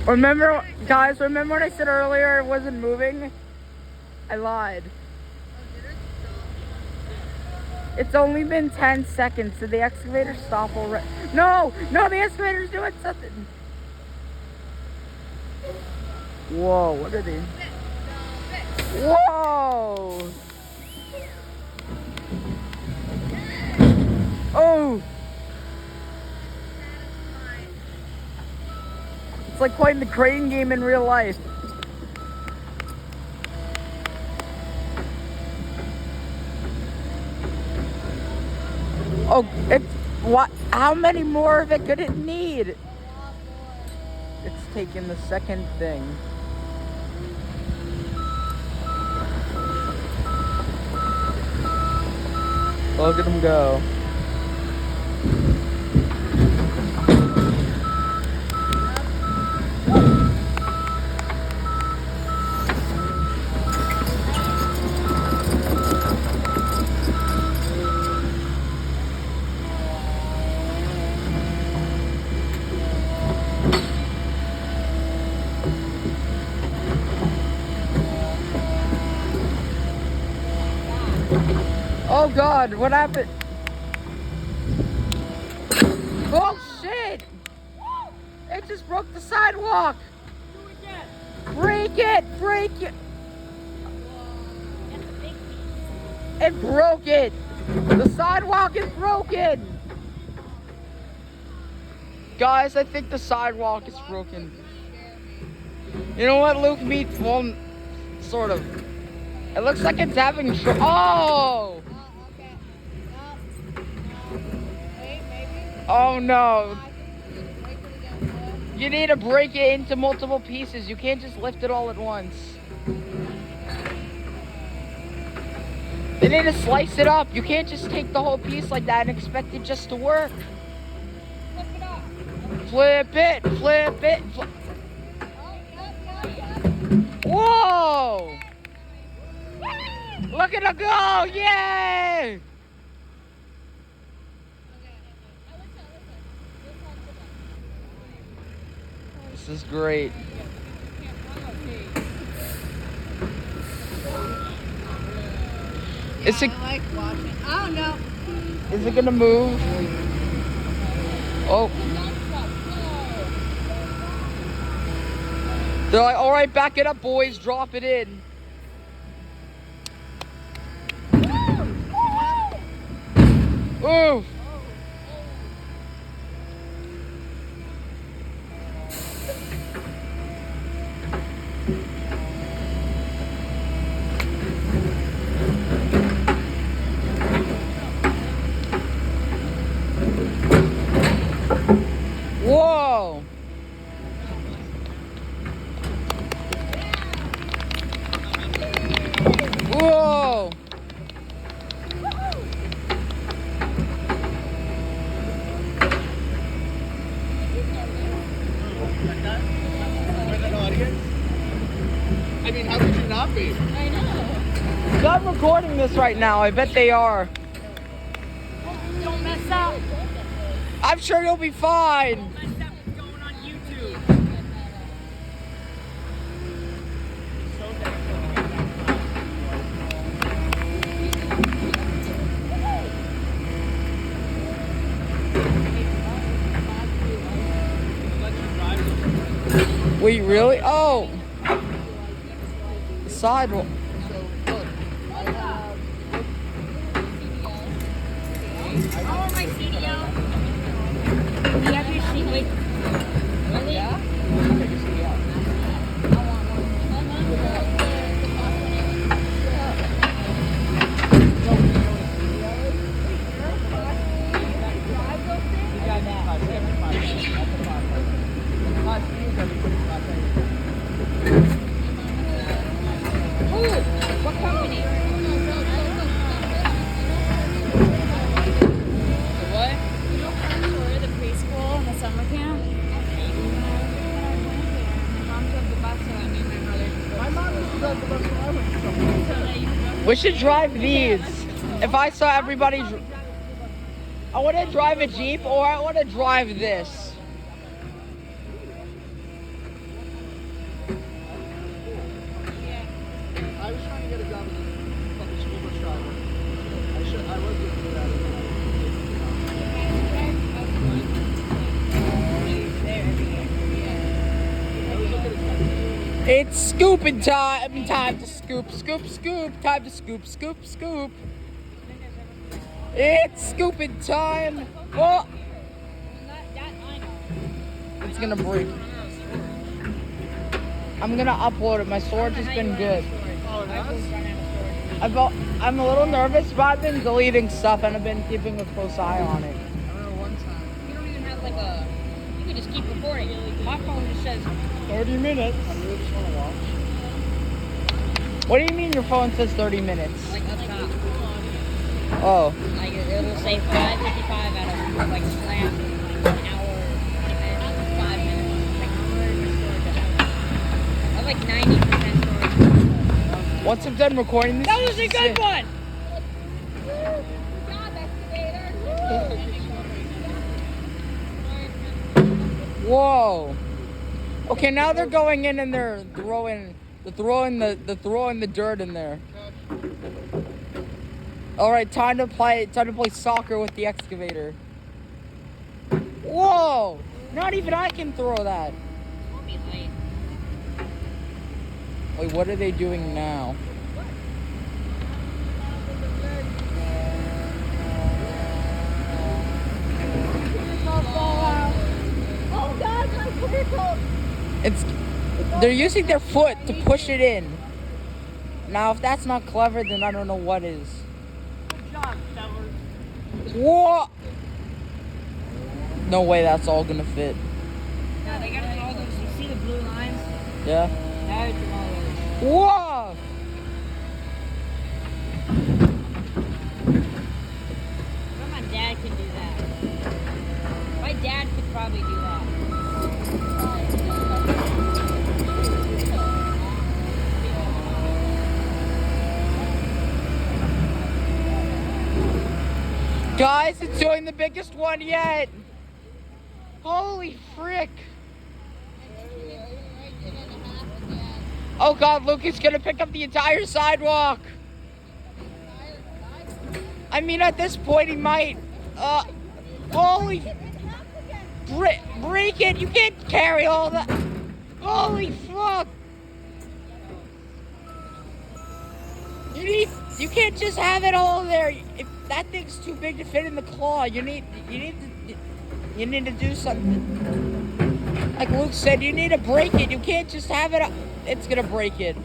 Remember, guys, remember when I said earlier it wasn't moving? I lied. It's only been 10 seconds. Did the excavator stop already? No, the excavator's doing something. Whoa, what are they? Whoa! Oh! It's like playing the crane game in real life. Oh, it's what? How many more of it could it need? It's taking the second thing. Look at him go. Oh God, what happened? Oh shit! It just broke the sidewalk! Break it! Break it! It broke it! The sidewalk is broken! Guys, I think the sidewalk is broken. You know what, Luke? Well, sort of. It looks like it's having oh! Oh no. You need to break it into multiple pieces. You can't just lift it all at once. They need to slice it up. You can't just take the whole piece like that and expect it just to work. Flip it, flip it. Whoa! Look at it go! Yay! This is great. Is it? I like watching. Oh no! Is it gonna move? Oh. They're like, all right, back it up, boys. Drop it in. Ooh. Whoa! Whoa! With an audience? I mean, how could you not be? I know. So I'm recording this right now. I bet they are. Don't mess up. I'm sure you'll be fine. Don't mess up. It's going on YouTube. Wait, really? Oh! The sidewalk. Oh, my CDL. You have your sheet. Wait. Really? Yeah? What company? What? You don't come to the preschool and the summer camp? My mom took the bus, so I made my brother go. My mom used to drive the bus when I went to somewhere. We should drive these. If I saw everybody, I want to drive a Jeep or I want to drive this. It's scooping time. Time to scoop, scoop, scoop. Time to scoop, scoop, scoop. It's scooping time. Oh, it's gonna break. I'm gonna upload it. My storage has been good. Oh, it has? I'm a little nervous, but I've been deleting stuff and I've been keeping a close eye on it. I remember one time. You don't even have like a. You can just keep recording. My phone just says 30 minutes. I really just want to watch. What do you mean your phone says 30 minutes? like up top. Oh. Like it'll say 5:55 out of like last an hour and 5 minutes. Like how much storage I have? I have like 90% storage. Once I'm done recording this, That was a good one. Whoa. Okay, now they're going in and they're throwing the dirt in there. All right, time to play soccer with the excavator. Whoa! Not even I can throw that. Wait, what are they doing now? Oh God, my vehicle! They're using their foot to push it in. Now, if that's not clever, then I don't know what is. Good job, fellas. Whoa! No way that's all gonna fit. Now they gotta draw those. You see the blue lines? Yeah? Now draw those. Whoa! My dad can do that. My dad could probably do that. Guys, it's doing the biggest one yet. Holy frick. Oh God, Luke is gonna pick up the entire sidewalk. I mean, at this point, he might. Holy. Break it. You can't carry all that. Holy fuck. You can't just have it all there. If that thing's too big to fit in the claw, you need to do something. Like Luke said, you need to break it. You can't just have it. It's gonna break it.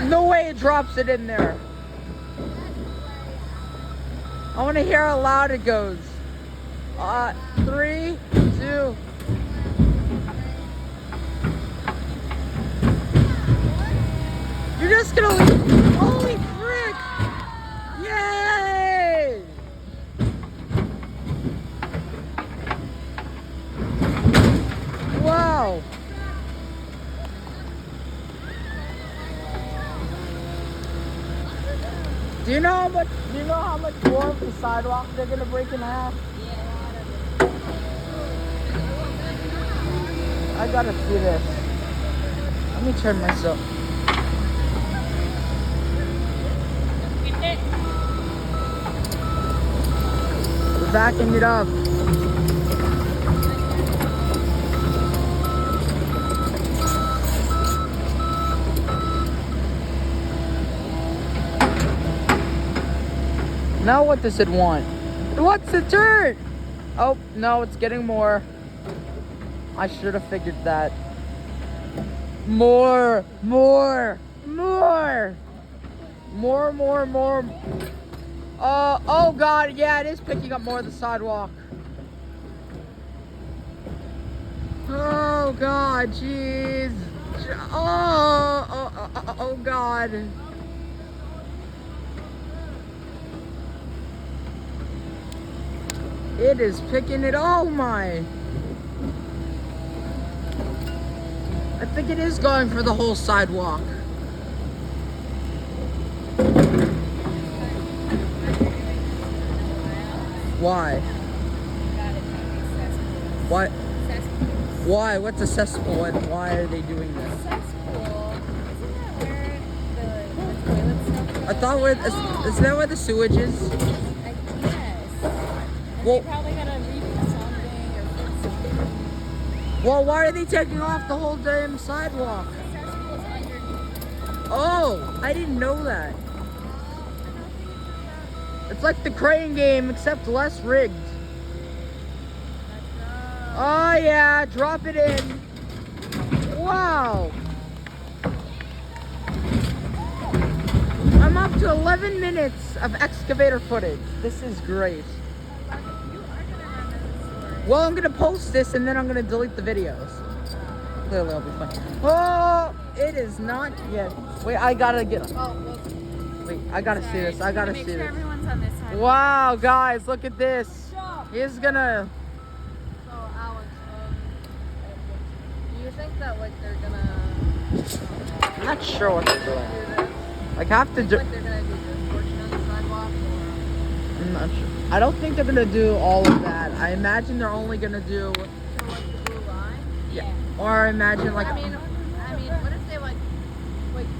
No way it drops it in there. I want to hear how loud it goes. 3, 2. You're just gonna leave. Holy frick! Yay! Wow. Do you know how much more of the sidewalk they're gonna break in half? I gotta see this. Let me turn myself. We're backing it up. Now what does it want? It wants to turn! Oh, no, it's getting more. I should have figured that. More! Oh God, yeah, it is picking up more of the sidewalk. Oh God, jeez. Oh God. It is picking it. Oh my. I think it is going for the whole sidewalk. Why? What? Why? What's a cesspool and why are they doing this? Cesspool. Isn't that where the toilet stuff I thought isn't that where the sewage is? I guess. And Well- they probably gotta redo something or fix something. Well, why are they taking off the whole damn sidewalk? The cesspool is underneath. Oh, I didn't know that. It's like the crane game, except less rigged. Oh yeah, drop it in. Wow. I'm up to 11 minutes of excavator footage. This is great. Well, I'm gonna post this and then I'm gonna delete the videos. Clearly, I'll be fine. Oh, it is not yet. Wait, I gotta get. Wait, I gotta see this. I gotta see this. Everyone's on this side. Wow, guys, look at this. He's gonna. So, Alex, do you think that like they're gonna I'm not sure what they're do doing. this? Like, have to do. Like they're gonna do this portion on the sidewalk, or I'm not sure. I don't think they're gonna do all of that. I imagine they're only gonna do. so like the blue line? Yeah. Or I imagine like I mean, what if they like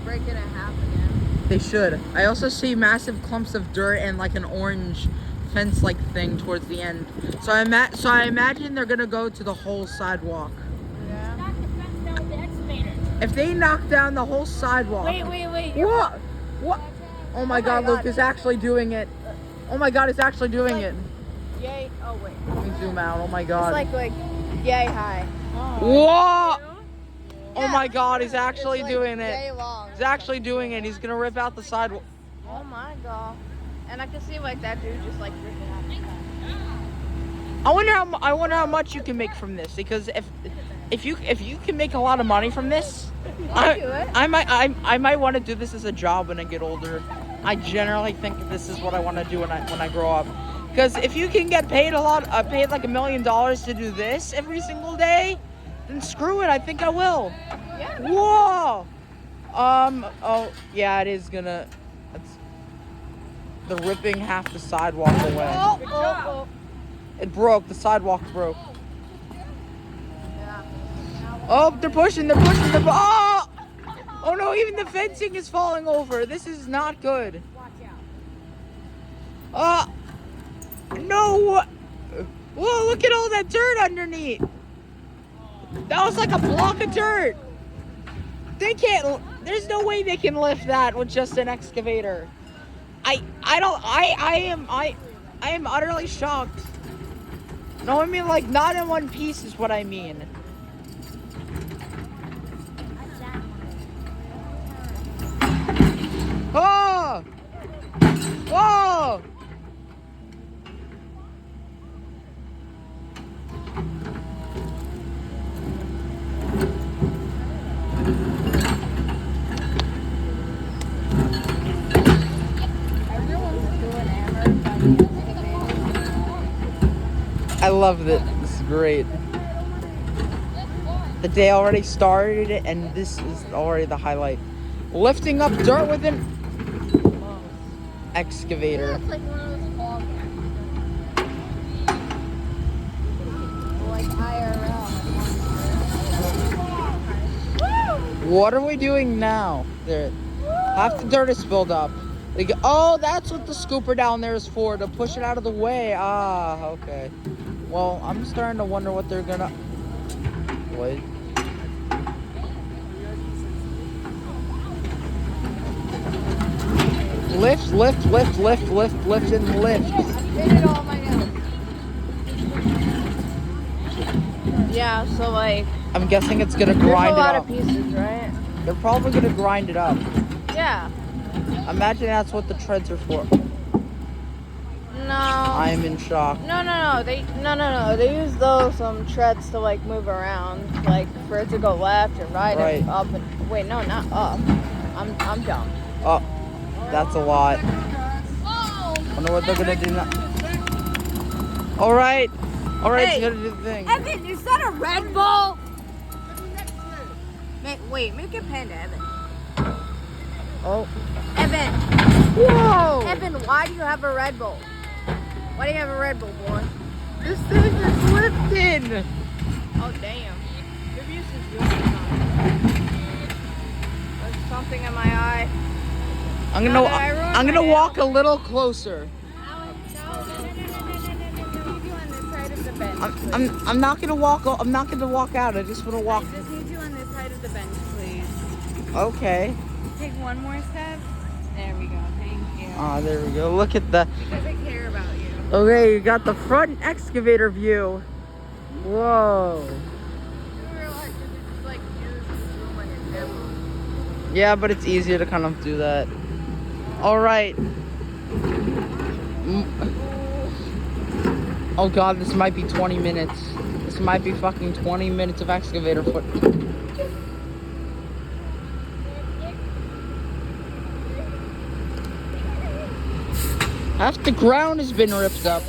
break it in half again? they should. I also see massive clumps of dirt and like an orange fence-like thing towards the end. So I imagine they're gonna go to the whole sidewalk. Yeah. Knock the fence down with the excavator. If they knock down the whole sidewalk. Wait. What? What? Oh my God, Luke is actually doing it. Oh my God, he's actually doing it. Yay! Oh wait. Let me zoom out. Oh my God. It's like yay high. Whoa! Oh my God, he's actually It's like doing yay it. long. He's actually doing it. He's gonna rip out the sidewalk. Oh my God. And I can see like that dude just like ripping out the side. I wonder how much you can make from this, because if you can make a lot of money from this, I'll do it. I might want to do this as a job when I get older. I generally think this is what I want to do when I grow up. Because if you can get paid paid like $1 million to do this every single day, then screw it. I think I will. Yeah. Whoa. Oh yeah, it is gonna. They're ripping half the sidewalk away. Oh. It broke. The sidewalk broke. Yeah. Oh, they're pushing. Oh! Oh no, even the fencing is falling over. This is not good. Watch out. No. Whoa, look at all that dirt underneath. That was like a block of dirt. They can't, there's no way they can lift that with just an excavator. I am utterly shocked. No, I mean like not in one piece is what I mean. Oh! Whoa! I love this. This is great. The day already started and this is already the highlight. Lifting up dirt with an excavator. It's like one of those fog like IRL. What are we doing now? There, half the dirt is spilled up. Oh, that's what the scooper down there is for, to push it out of the way. Ah, okay. Well, I'm starting to wonder what they're gonna. Wait. Lift, and lift. Did it all my nose. Yeah, so like I'm guessing it's gonna there's grind a it lot up. of pieces, right? They're probably gonna grind it up. Yeah. Imagine that's what the treads are for. No. I'm in shock. No. They use those treads to like move around, like for it to go left and right, and up and wait, no, not up. I'm dumb. Oh, that's a lot. Wonder what they're gonna do now. All right, Hey, it's gonna do the thing. Evan, is that a Red Bull? Make it Panda, Evan. Oh. Evan, Whoa! Evan, why do you have a Red Bull? Why do you have a Red Bull, boy? This thing is lifting! Oh, damn. Maybe you should do something. There's something in my eye. I'm Now that I ruined gonna my walk nail. a little closer. I'm not gonna walk. I'm not gonna walk out. I just want to walk. I just need you on this side of the bench, please. Okay. Take one more step. There we go. Thank you. Ah, there we go. Look at the. Because I care about you. Okay, you got the front excavator view. Whoa. You realize you could just like use this room on your table. Yeah, but it's easier to kind of do that. All right. Oh God, this might be 20 minutes. This might be fucking 20 minutes of excavator foot. Half the ground has been ripped up.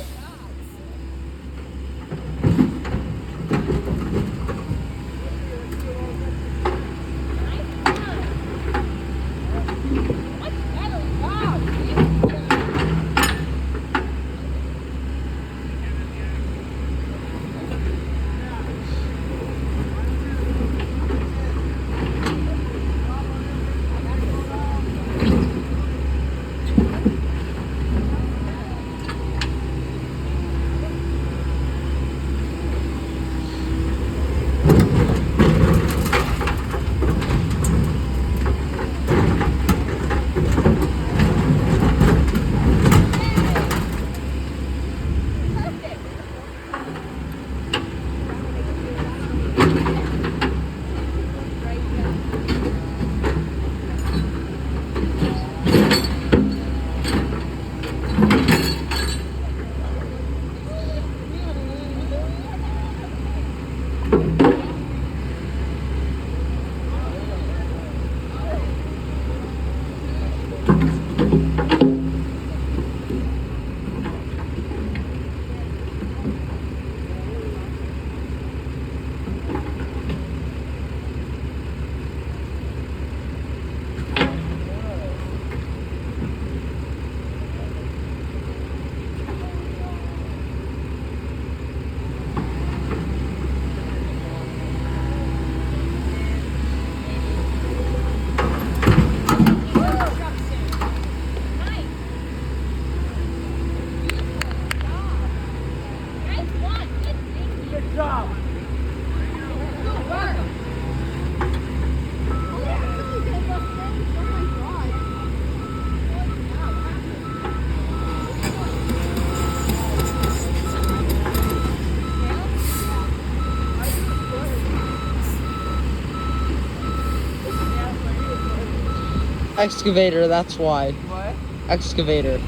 Excavator, that's why. What? Excavator.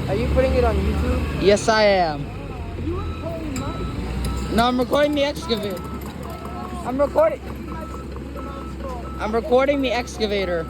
Are you putting it on YouTube? Yes, I am. You were recording mine. No, I'm recording the excavator. I'm recording. I'm recording the excavator.